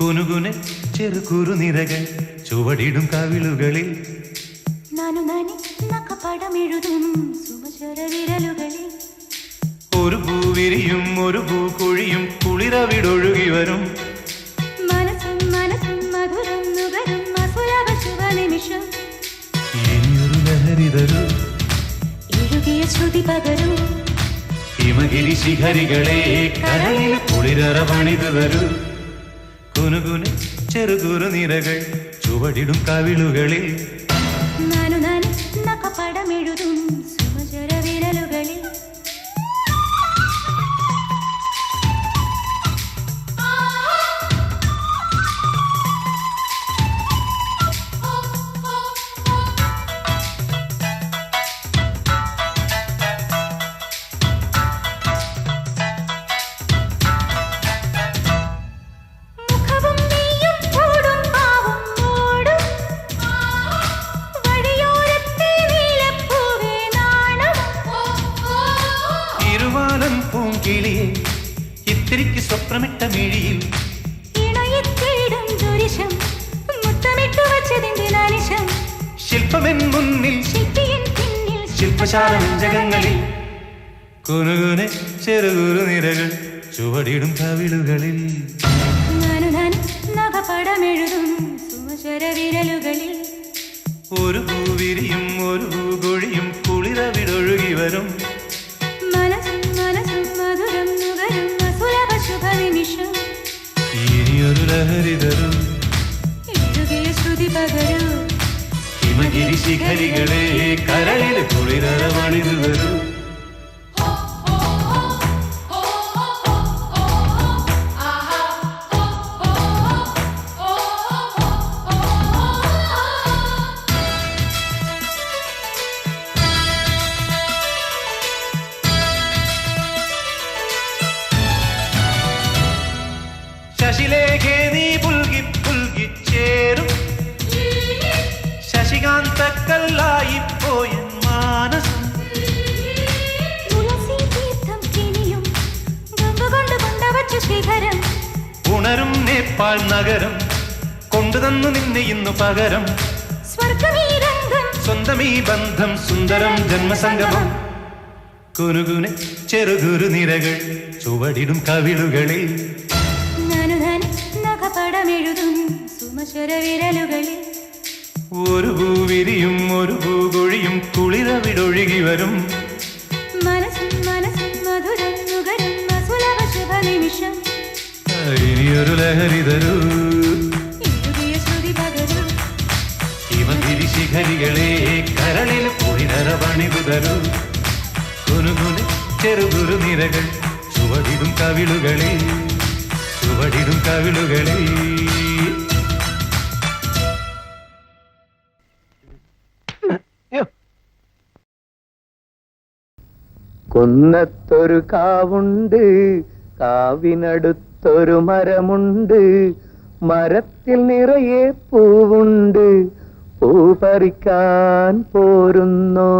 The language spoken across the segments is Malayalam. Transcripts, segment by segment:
കുനുകുനെ ചെറുകുറു നിരകൾ ചുവടിടും കവിളുകളിൽ നാനു നാനി നഖപടമെഴുതും സുമചര വിരലുകളിൽ ഒരു പൂവിരിയും ഒരു പൂക്കൊഴിയും കുളിരവിടൊഴുകി വരും മനസ്സും മനസ്സും മധുരം നുകരും അസുലഭ ശുഭനിമിഷം ഇനിയൊരു ലഹരി തരൂ എഴുതിയ ശ്രുതി പകരൂ ഹിമഗിരി ശിഖരികളെ കരളിൽ കുളിരറ പണിതു തരൂ കുനുകുനെ ചെറുകുറു നിരകൾ ചുവടിടും കവിളുകളിൽ നാനു നാനി നഖപടമെഴുതും സുമചര വിരലുകളിൽ ഇത്തിരിക്ക് സ്വപ്നമിട്ട മിഴിയിൽ ശില്പമെൻ മുന്നിൽ ശില്പശാലഞ്ചകങ്ങളിൽ കുനുകുനെ ചെറുകുറു നിരകൾ ചുവടിടും കവിളുകളിൽ നഖപടമെഴുതും സുമചര വിരലുകളിൽ ഒരു പൂവിരിയും ഒരു പൂകൊഴിയും കുളിരവിടൊഴുകി വരും ഇനിയൊരു ലഹരി തരൂ എഴുതിയ ശ്രുതി പകരൂ ഹിമഗിരി ശിഖരികളെ കരളിൽ കുളിരറ പണിതു തരൂ ശശിലേഖേ നീ പുൽകി പുൽകി ചേരും ശശികാന്തക്കല്ലായി പോയ മാനസം ഉണരും നേപ്പാൾ നഗരം കൊണ്ടുതന്നു നിന്നെ ഇന്നു പകരം സ്വന്തമീ ബന്ധം സുന്ദരം ജന്മസംഗമം കുനുകുനെ ചെറുകുറു നിരകൾ ചുവടിടും കവിളുകളിൽ നഖപടമെഴുതും സുമചര വിരലുകളിൽ ഒരു പൂവിരിയും ഒരു പൂകൊഴിയും കുളിരവിടൊഴുകി വരും മനസ്സും മനസ്സും മധുരം നുകരും അസുലഭ ശുഭനിമിഷം ഇനിയൊരു ലഹരി തരൂ എഴുതിയ ശ്രുതി പകരൂ ഹിമഗിരി ശിഖരികളെ കരളിൽ കുളിരറ പണിതു തരൂ കുനുകുനെ ചെറുകുറു നിരകൾ ചുവടിടും കവിളുകളിൽ ചുവടിടും കവിളുകളിൽ കൊന്നത്തൊരു കാവുണ്ട് കാവിനടുത്തൊരു മരമുണ്ട് മരത്തിൽ നിറയെ പൂവുണ്ട് പൂ പറിക്കാൻ പോരുന്നോ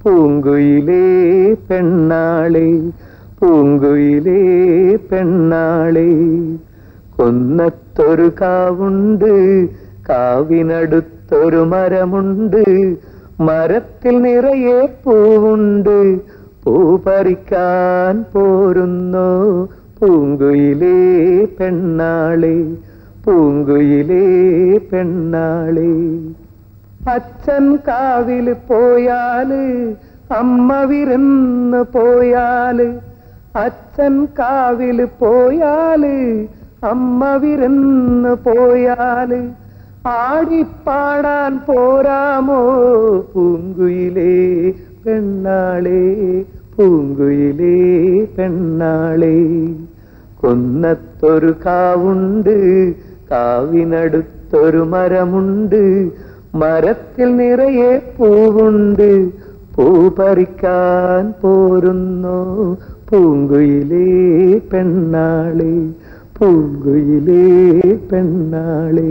പൂങ്കുയിലേ പെണ്ണാളെ പൂങ്കുയിലേ പെണ്ണാളെ കൊന്നത്തൊരു കാവുണ്ട് കാവിനടുത്തൊരു മരമുണ്ട് മരത്തിൽ നിറയെ പൂവുണ്ട് പൂ പറിക്കാൻ പോരുന്നോ പൂങ്കുയിലേ പെണ്ണാളെ പൂങ്കുയിലേ പെണ്ണാളെ അച്ഛൻ കാവില് പോയാല് അമ്മ വിരുന്ന് പോയാല് അച്ഛൻ കാവില് പോയാല് അമ്മ വിരുന്ന് പോയാല് ആടിപ്പാടാൻ പോരാമോ പൂങ്കുയിലേ പെണ്ണാളെ പൂങ്കുയിലേ പെണ്ണാളെ കൊന്നത്തൊരു കാവുണ്ട് കാവിനടുത്തൊരു മരമുണ്ട് മരത്തിൽ നിറയെ പൂവുണ്ട് പൂ പറിക്കാൻ പോരുന്നോ പൂങ്കുയിലേ പെണ്ണാളെ പൂങ്കുയിലേ പെണ്ണാളെ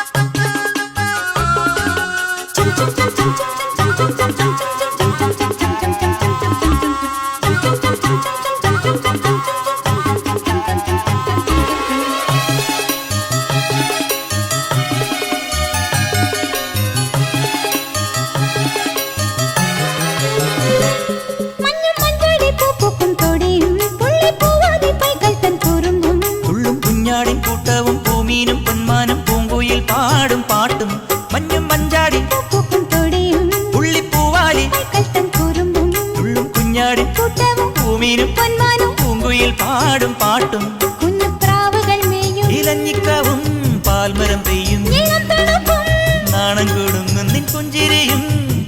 പൊന്മാനും പൂങ്കുയിൽ പാടും പാട്ടും കുഞ്ഞു പ്രാവുകൾ മേയും ഇലഞ്ഞിക്കാവും പാൽമരം പെയ്യും ഇളം തണുപ്പും നാണം കൊടുങ്ങും നിൻ പുഞ്ചിരിയും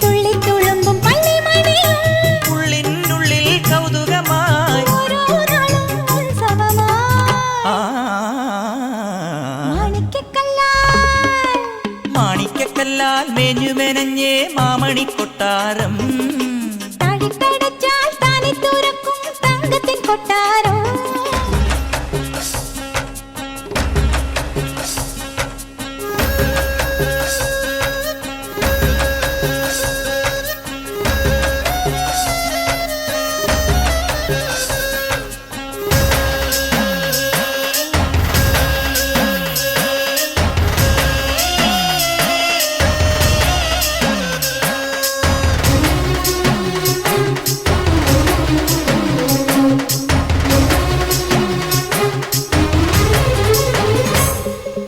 തുള്ളിത്തുളുമ്പും പള്ളിമണിയും ഉള്ളിനുള്ളിൽ കൗതുകമായി ഓരോ നാളും ഉത്സവമായി മാണിക്കക്കല്ലാൽ മേഞ്ഞു മെനഞ്ഞേ മാമണി കൊട്ടാരം താഴിക്കടച്ചാൽ താനെ തുറക്കും തങ്കത്തിൻ കൊട്ടാരം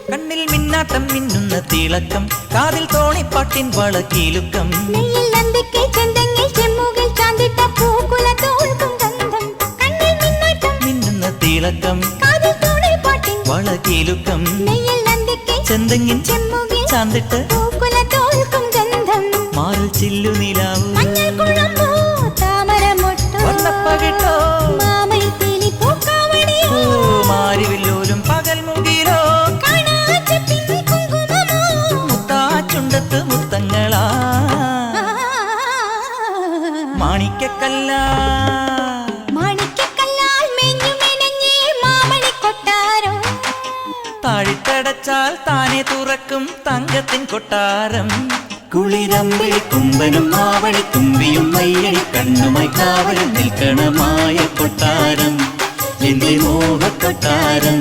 കണ്ണിൽ മിന്നാട്ടം മിന്നുന്ന തിളക്കം കാതിൽ തോണിപ്പാട്ടിൻ വളക്കീലുക്കം നെയ്യിൽ അന്തിക്ക് ചെന്തെങ്ങിൽ ചെമ്മുകിൽ ചാന്തിട്ട പൂക്കുല തോൽക്കും ഗന്ധം കണ്ണിൽ മിന്നാട്ടം മിന്നുന്ന തിളക്കം കാതിൽ തോണിപ്പാട്ടിൻ വളക്കീലുക്കം നെയ്യിൽ അന്തിക്ക് ചെന്തെങ്ങിൻ ചെമ്മുകിൽ ചാന്തിട്ട് പൂക്കുല തോൽക്കും ഗന്ധം മാറിൽ ചില്ലു നിലാവു മഞ്ഞൾ കുഴമ്പോ താമരമൊട്ടോ വന്നപ്പകിട്ടോ മാമയിൽ പീലി പൂക്കാവണിയോ മാരിവില്ലോലും പകൽ മുകിലോ കാണാച്ചെപ്പിൻ കുങ്കുമമോ മുത്താച്ചുണ്ടത്ത് മുത്തങ്ങളാ മാണിക്കക്കല്ല മാണിക്കക്കല്ലാൽ മേഞ്ഞു മെനഞ്ഞേ മാമണി കൊട്ടാരം താഴിട്ടടച്ചാൽ താനെ തുറക്കും തങ്കത്തിൻ കൊട്ടാരം കുളിരമ്പിൽ കുമ്പനും മാവണി തുമ്പിയും മയ്യണി കണ്ണുമായി കാവലും നിൽക്കണമായ കൊട്ടാരം എന്റെ മോഹക്കൊട്ടാരം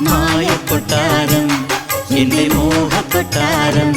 മായ കൊട്ടാരം എന്റെ മോഹക്കൊട്ടാരം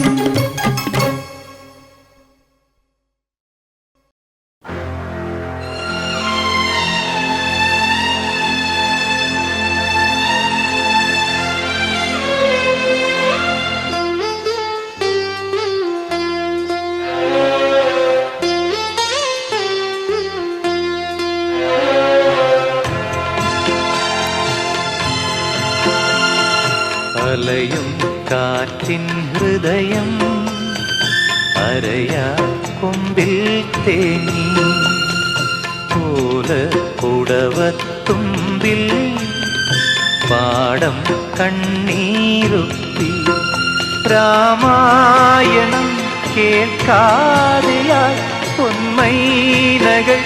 അലയും കാറ്റിൻ ഹൃദയം അരയാ കൊമ്പിൽ തേങ്ങി പുടവത്തുമ്പിൽ പാടം കണ്ണീരുത്തി രാമായണം കേൾക്കാതെയായി പൊന്മൈനകൾ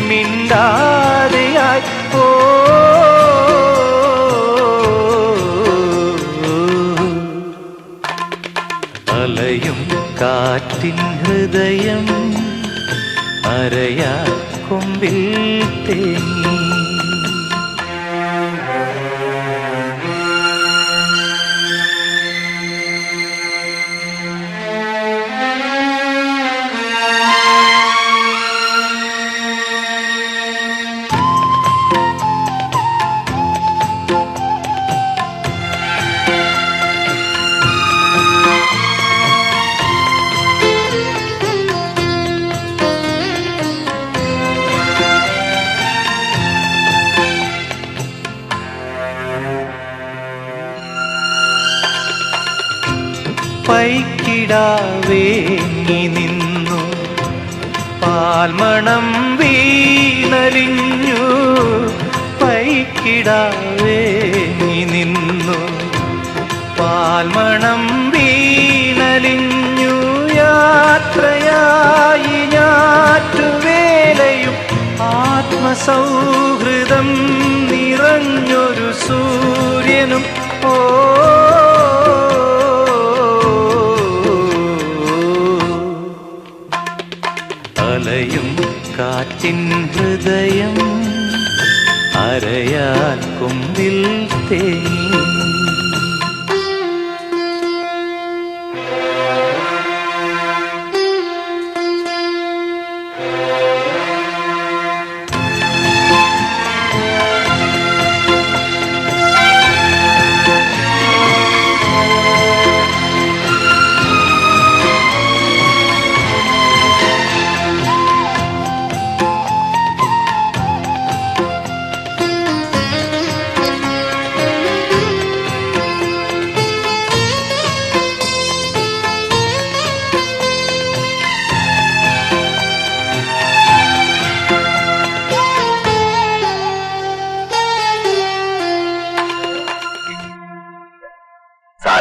മിണ്ടാതെയായി ഓ അലയും കാറ്റിൻ ഹൃദയം അരയാ കൊമ്പിൽ തേങ്ങി പൈക്കിടാവേങ്ങി നിന്നു പാൽമണം വീണലിഞ്ഞു പൈക്കിടാവേങ്ങി നിന്നു പാൽമണം വീണലിഞ്ഞു യാത്രയായി ഞാറ്റുവേലയും ആത്മസൗഹൃദം നിറഞ്ഞൊരു സൂര്യനും ഓ അലയും കാറ്റിൻ ഹൃദയം അരയാൽ കൊമ്പിൽ തേങ്ങി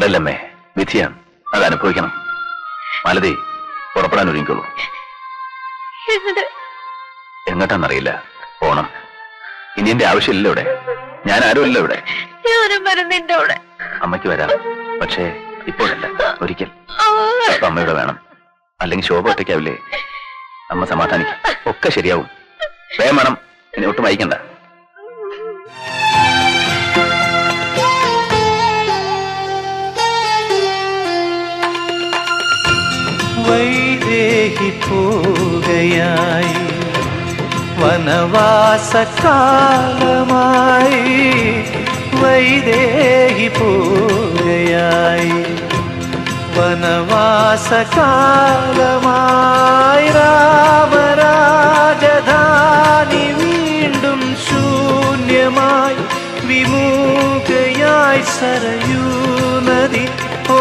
സാരല്ലമ്മേ, വിധിയാണ്, അത് അനുഭവിക്കണം. മാലതി, പുറപ്പെടാൻ ഒരുങ്ങിക്കോളൂ. എങ്ങോട്ടാന്നറിയില്ല, പോണം. ഇനി എന്റെ ആവശ്യമില്ല ഇവിടെ. ഞാൻ ആരുമല്ല ഇവിടെ. അമ്മയ്ക്ക് വരാം, പക്ഷേ ഇപ്പോഴല്ല, ഒരിക്കൽ. അപ്പൊ അമ്മയുടെ വേണം, അല്ലെങ്കിൽ ശോഭ ഒറ്റയ്ക്കാവില്ലേ? അമ്മ സമാധാനിക്കും, ഒക്കെ ശരിയാവും. വേഗം വേണം, ഇനി ഒട്ടും വൈകണ്ട. വൈദേഹി പോകയായി, വനവാസകാലമായി. വൈദേഹി പോകയായി, വനവാസകാലമായി. രാമരാജധാനി വീണ്ടും ശൂന്യമായി, വിമുഖയായി സരയൂ നദി. ഓ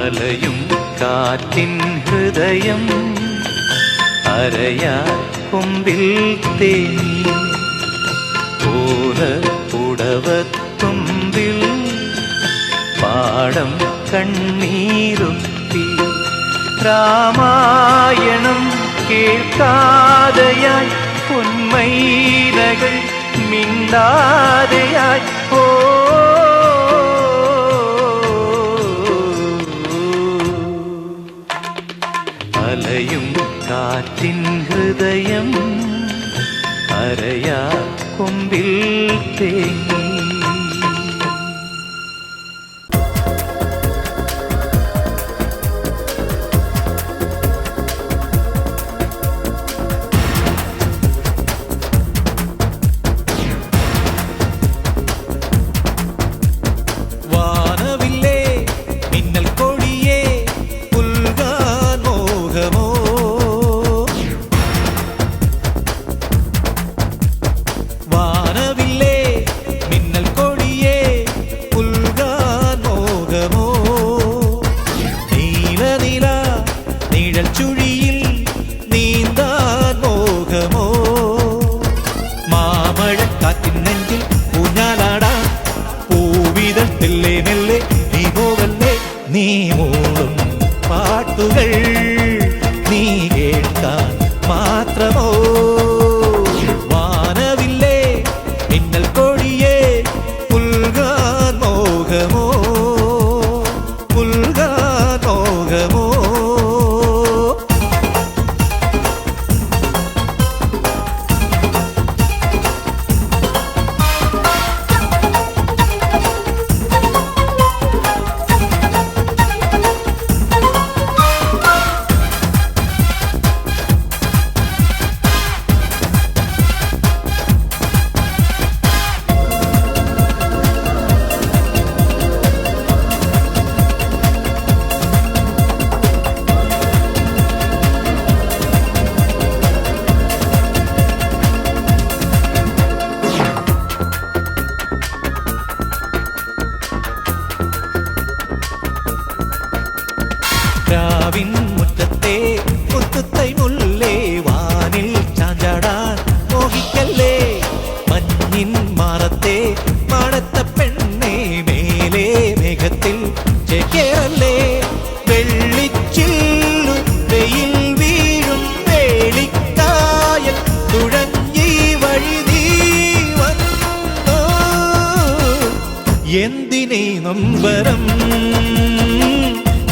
അലയും കാറ്റിൻ ഹൃദയം, അരയാ കൊമ്പിൽ തേങ്ങി. ഓല പുടവത്തുമ്പിൽ പാടം കണ്ണീരൊപ്പി. രാമായണം കേൾക്കാതെയായി, പൊന്മൈനകൾ മിണ്ടാതെയായി. ഓ അലയും കാറ്റിൻ ഹൃദയം, അരയാ കൊമ്പിൽ തേങ്ങി. വാനവില്ലേ മിന്നൽ കൊടിയേ പുൽകാൻ മോഹമോ. വാനവില്ലേ മിന്നൽ കൊടിയേ പുൽകാൻ മോഹമോ. നീല നില നിഴൽ ചുഴിയിൽ നീന്താൻ മോഹമോ. മാമഴക്കാറ്റിൻ നെഞ്ചിൽ ഊഞ്ഞാലാടാൻ പൂവിതൾ മെല്ലെ മെല്ലെ നീ പോവല്ലേ. നീ മൂളും പാട്ടുകൾ നീ കേൾക്കാൻ മാത്രമോ. വാനവില്ലേ മിന്നൽ കൊടിയേ പുൽകാൻ മോഹമോ. പുൽകാൻ മോഹമോ. രാവിൻ മുറ്റത്തെ മുത്തുത്തൈ മുല്ലേ വാനിൽ ചാഞ്ചാടാൻ മോഹിക്കല്ലേ. മഞ്ഞിൻ മാറത്തെ മാടത്ത പെണ്ണെ മേലെ മേഘത്തിൽ ചേക്കേറല്ലേ. വെള്ളിച്ചില്ലു വെയിൽ വീഴും വേളിക്കായൽ തുഴഞ്ഞി വഴി നീ വന്നോ. എന്തിനേ നൊമ്പരം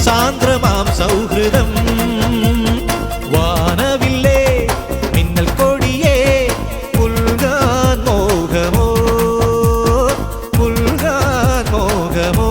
സാന്ദ്രമാം സൗഹൃദം. വാനവില്ലേ മിന്നൽ കൊടിയേ പുൽകാൻ മോഹമോ. പുൽകാൻ മോഹമോ.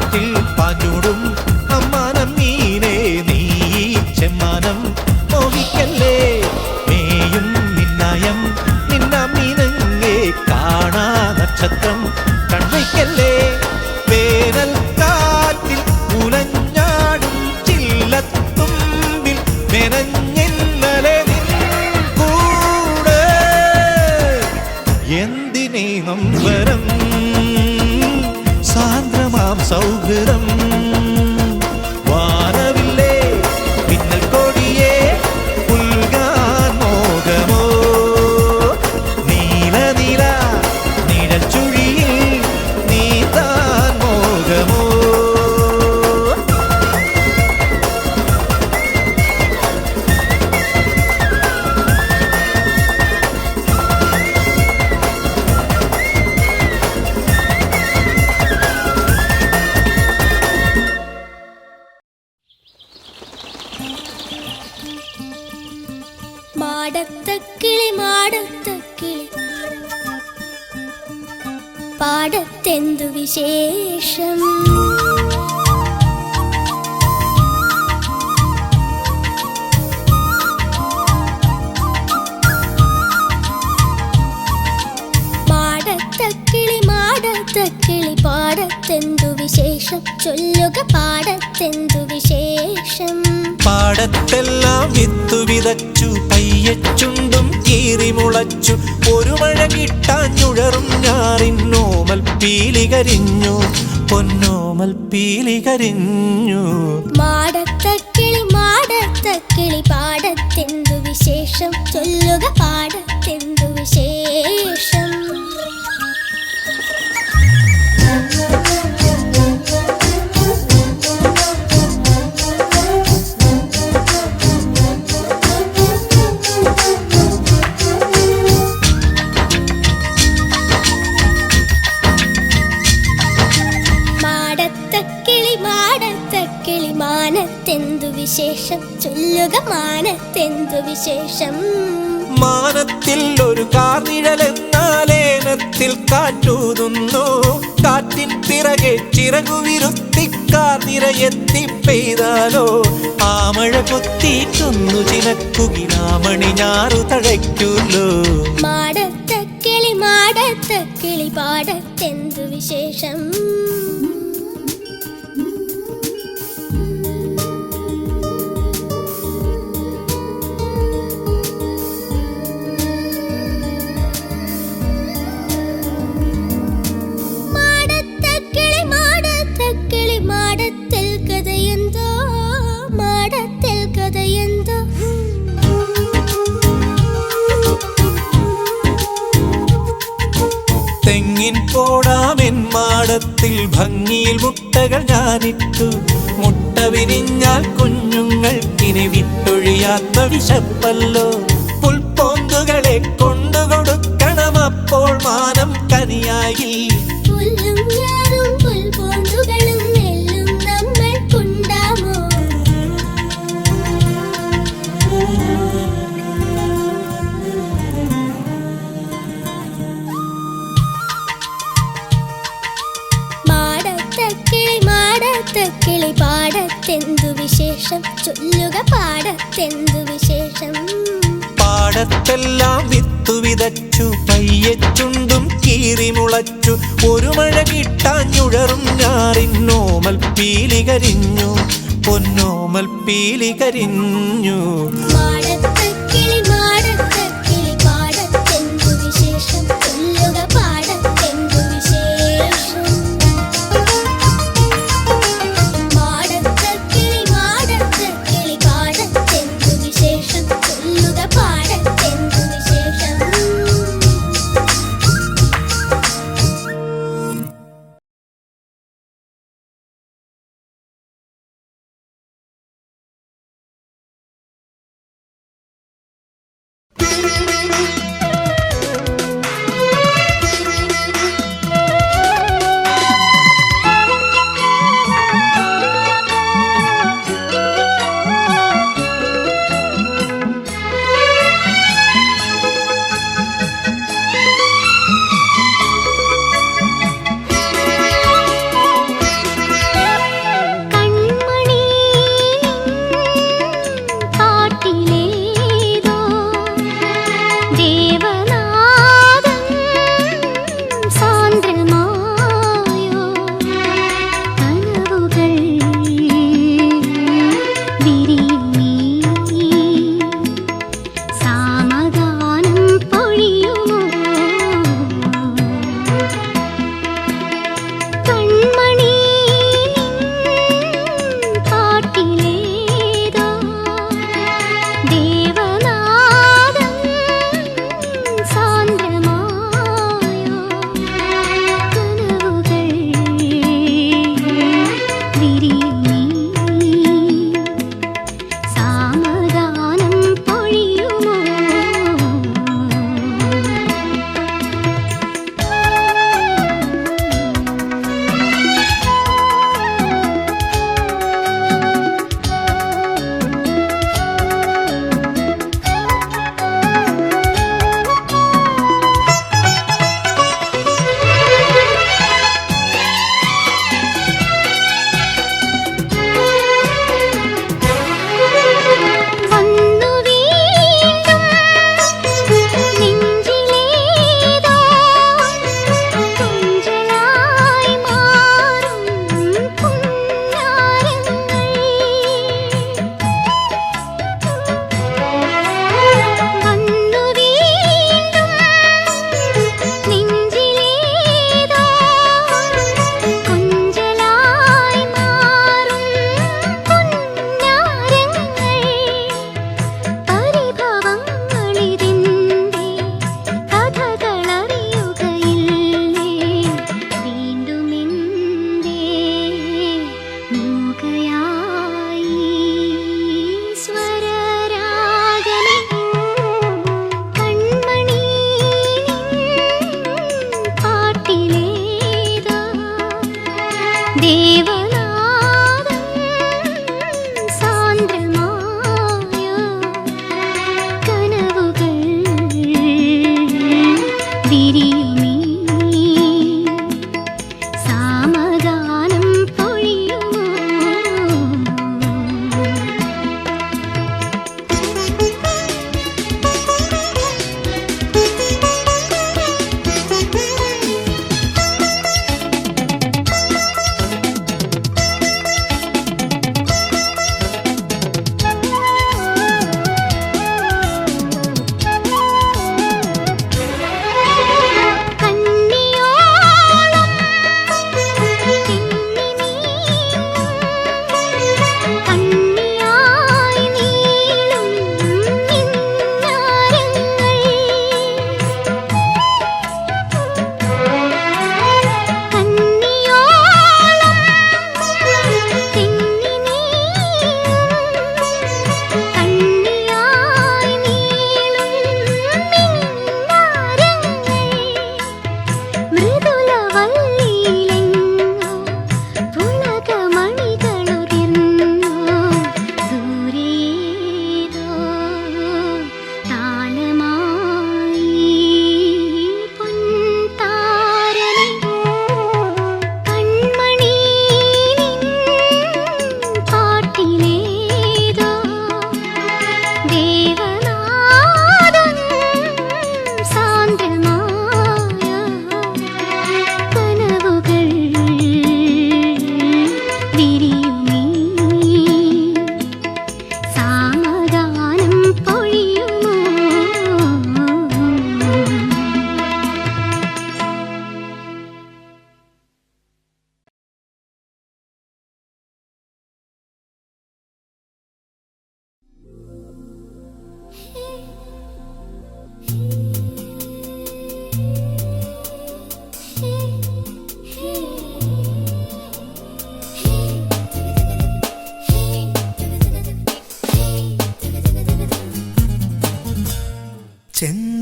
കാറ്റിൽ പാഞ്ഞൂടും അമ്മാനം മീനേ നീ ചെമ്മാനം മോഹിക്കല്ലേ മേയും നിന്നായം നിന്നാം മീനങ്ങേ കാണാ നക്ഷത്രം കൺവയ്ക്കല്ലേ വേനൽ കാറ്റിൽ ഉലഞ്ഞാടും ചില്ലത്തുമ്പിൽ മെനഞ്ഞിന്നലെ നിൻ കൂടെ എന്തിനേ നൊമ്പരം സാന്ദ്രമാം സൗഹൃദം വാനവില്ലേ മിന്നൽ കൊടിയേ പുൽകാൻ മോഹമോ നീല നീല നിഴൽ ചുഴിയിൽ നീതാൻ മോഹമോ മാടത്തക്കിളി മാടത്തക്കിളി പാടത്തെന്തു വിശേഷം മാടത്തക്കിളി മാടത്തക്കിളി പാടത്തെന്തു വിശേഷം ചൊല്ലുക പാടത്തെന്തു വിശേഷം പാടത്തെല്ലാം വിത്തു വിതച്ചു പയ്യച്ചുണ്ടും കീറി മുളച്ചു ഒരു മഴ കിട്ടാഞ്ഞുഴറും ഞാറിന്നോമൽ പീലി കരിഞ്ഞു പൊന്നോമൽ പീലി കരിഞ്ഞു മാടത്തക്കിളി മാടത്തക്കിളി പാടത്തെന്തു വിശേഷം ചൊല്ലുക പാടത്തെന്തു വിശേഷം മാടത്തക്കിളി മാടത്തക്കിളി മാനത്തെന്തു വിശേഷം ചൊല്ലുക മാനത്തെന്തു വിശേഷം മാനത്തിൽ ഒരു കാർനിഴലെന്നാലേനത്തിൽ കാറ്റൂതുന്നു കാറ്റിൻ പിറകെ ചിറകുവിരുത്തിക്കാർ നിറയെത്തി പെയ്താലോ ആ മഴ കൊത്തിക്കൊന്നു ചിനക്കുകിനാമണി ഞാറു തഴയ്ക്കുല്ലോ മാടത്തക്കിളി മാടത്തക്കിളി പാടത്തെന്തു വിശേഷം മാടത്തക്കിളി മാടത്തക്കിളി മാടത്തിൽ കഥയെന്തോ മാടത്തിൽ കഥയെന്തോ തെങ്ങിൻ പോടാമെൻ മാടത്തിൽ ഭംഗിയിൽ മുട്ടകൾ ഞാനിട്ടു മുട്ട വിരിഞ്ഞാൽ കുഞ്ഞുങ്ങൾക്കിനി വിട്ടൊഴിയാത്ത വിശപ്പല്ലോ പുൽപ്പോന്തുകളെ കൊണ്ടുകൊടുക്കണം അപ്പോൾ മാനം കനിയായി പുല്ലും ഞാറും പുൽപോന്തുകളും നെല്ലും നമ്മൾക്കുണ്ടാമോ മാടത്തക്കിളി മാടത്തക്കിളി പാടത്തെന്തു വിശേഷം ചൊല്ലുക പാടത്തെന്തു വിശേഷം പാടത്തെല്ലാം വിത്തു വിതച്ചു പയ്യച്ചുണ്ടും കീറി മുളച്ചു ഒരു മഴ കിട്ടാഞ്ഞുഴറും ഞാറിന്നോമൽ പീലി കരിഞ്ഞു പൊന്നോമൽ പീലി കരിഞ്ഞു മാടത്തക്കിളി മാടത്തക്കിളി പാടത്തെന്തു വിശേഷം ചൊല്ലുക പാടത്തെന്തു വിശേഷം മാടത്തക്കിളി മാടത്തക്കിളി പാടത്തെന്തു വിശേഷം ചൊല്ലുക പാടത്തെന്തു വിശേഷം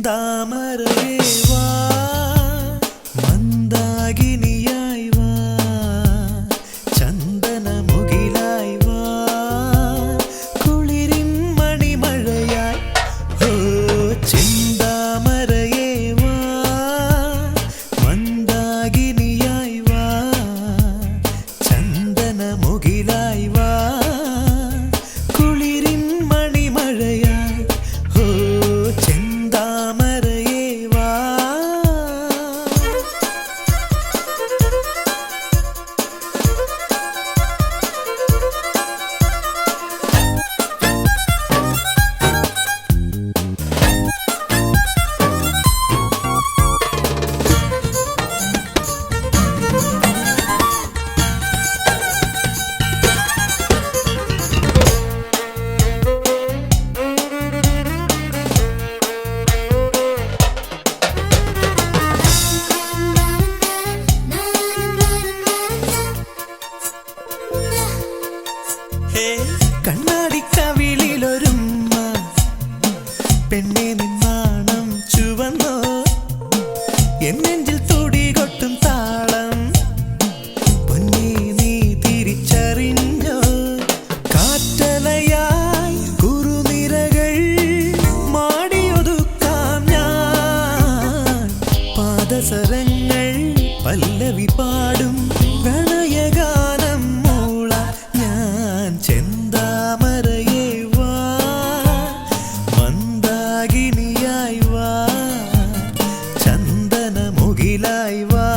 ചെന്താമരയേ വാ മന്ദാകിനിയായി വാ ചന്ദനമുകിലായി വാ കുളിരിൻ മണിമഴയായി ഓ ചെന്താമരയേ വാ മന്ദാകിനിയായി വാ ചന്ദനമുകിലായി വാ കുളിരിൻ മണിമഴയായി ഓ ചെന്താമരയേ വാ കണ്ണാടിക്കവിളിലൊരുമ്മ പെണ്ണെ നിന്നാണം ചുവന്നോ എന്നെഞ്ചിൽ തുടികൊട്ടും താളം പൊന്നേ നീ തിരിച്ചറിഞ്ഞോ കാറ്റലയായി കുറുനിരകൾ മാടിയൊതുക്കാം ഞാൻ പാദസരങ്ങൾ പല്ലവി പാടും പ്രണയഗാനം മൂള ഞാൻ ചെന്താമരയേ വാ മന്ദാകിനിയായി വാ ചന്ദനമുകിലായി വാ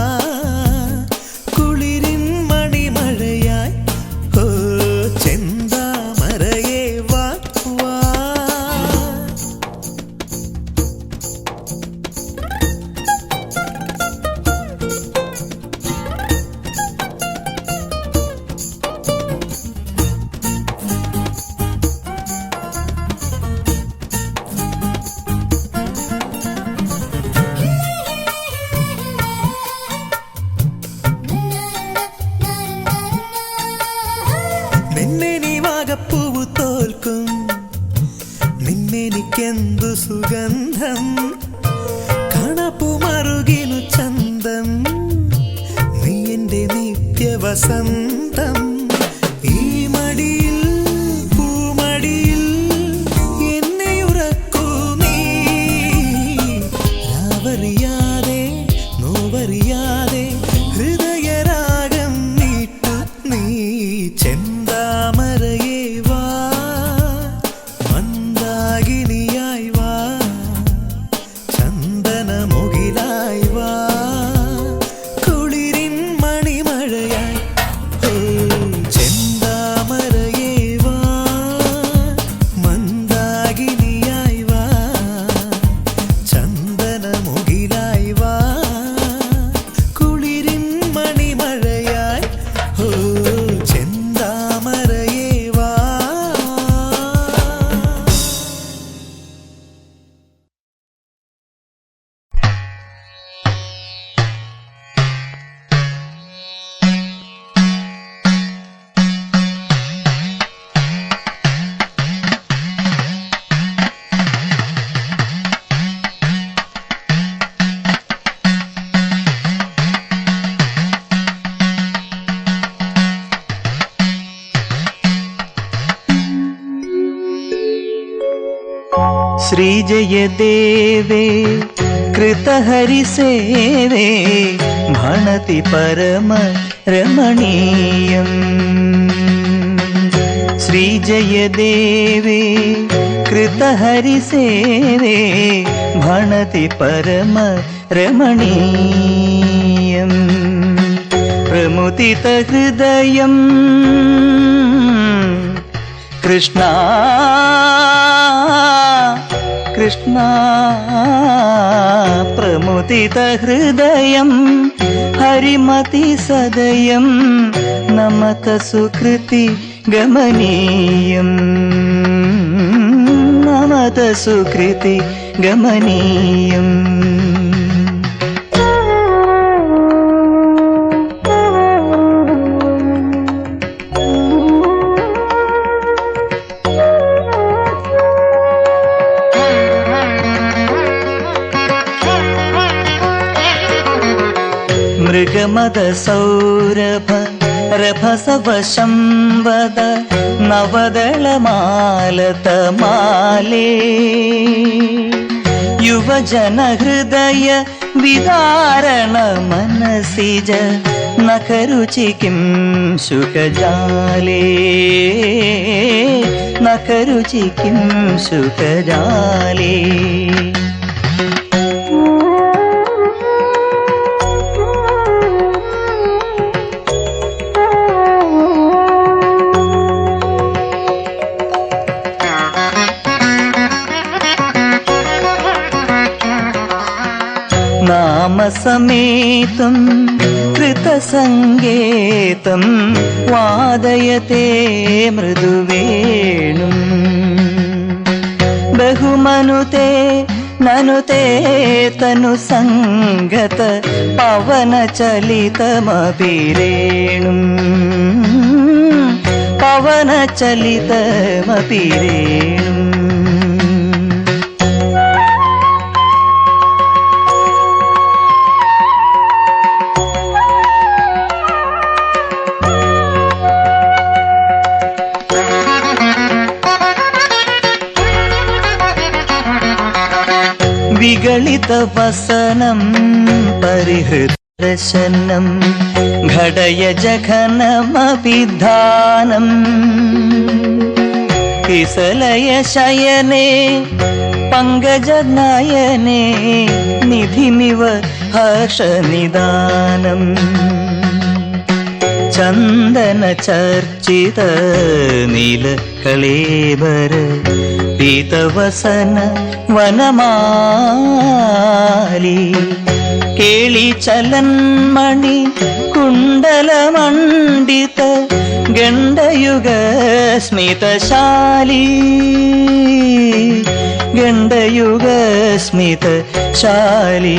കുളിരിൻ മണിമഴയായി ഓ ചെന്താമരയേ വാ വാ നിന്നെ നീ വാഗപ്പൂവ് തോൽക്കും നിന്നെനിക്കെന്തു സുഗന്ധം കാണാപ്പൂമറുകിനു ചന്തം നീ എന്റെ നിത്യവസന്തം ഈ മടിയിൽ പൂമടിയിൽ എന്നെ ഉറക്കൂ നീ രാവറിയാതെ നോവറിയാതെ ഹൃദയരാഗം നീട്ടു നീ ചെന്താമരയേ വാ മന്ദാകിനിയായി വാ ചന്ദനമുകിലായി വാ കുളിരിൻ മണിമഴയായി ഓ ചെന്താമരയേ വാ മന്ദാകിനിയായി വാ ചന്ദനമുകിലായി വാ കുളിരിൻ മണിമഴയായി ഓ ചെന്താമരയേ വാ ശ്രീജയദേവേ കൃതഹരിസേവേ ഭണതി പരമ രമണീയം ശ്രീജയദേവേ കൃതഹരിസേവേ ഭണതി പരമ രമണീയം പ്രമുദിതഹൃദയം കൃഷ്ണ കൃഷ്ണ പ്രമുദിതഹൃദയം ഹരിമതി സദയം നമത സുകൃതി ഗമനീയം നമത സുകൃതി ഗമനീയം ഗമത സൗരഭ രഭസവശം വദ നവദളമാലതമാലേ യുവജനഹൃദയ വിദാരണ മനസിജ നഖരുചി കിം ശുകജാലേ നഖരുചി കിം ശുകജാലേ. നാമസമേതം കൃതസംഗേതം വാദയത്തെ മൃദുവേണും ബഹുമനുതേ നനുതേ തനു സംഗത പവനചലിതമപിരേണും പവനചലിതമപിരേണും. വിഗളിത വസനം പരിഹൃദർശനം ഘടയ ജഘനമഭിധാനം കിസലയ ശയനേ പങ്കജനയനേ നിധിമിവ ഹർഷനിദാനം ചന്ദന ചർച്ചിത നീലകളേബര പീതവസന വനമാലി കേളി ചലന്മണി കുണ്ടലമണ്ഡിത ഗണ്ഡയുഗ സ്മിതശാലി ഗണ്ഡയുഗ സ്മിതശാലി.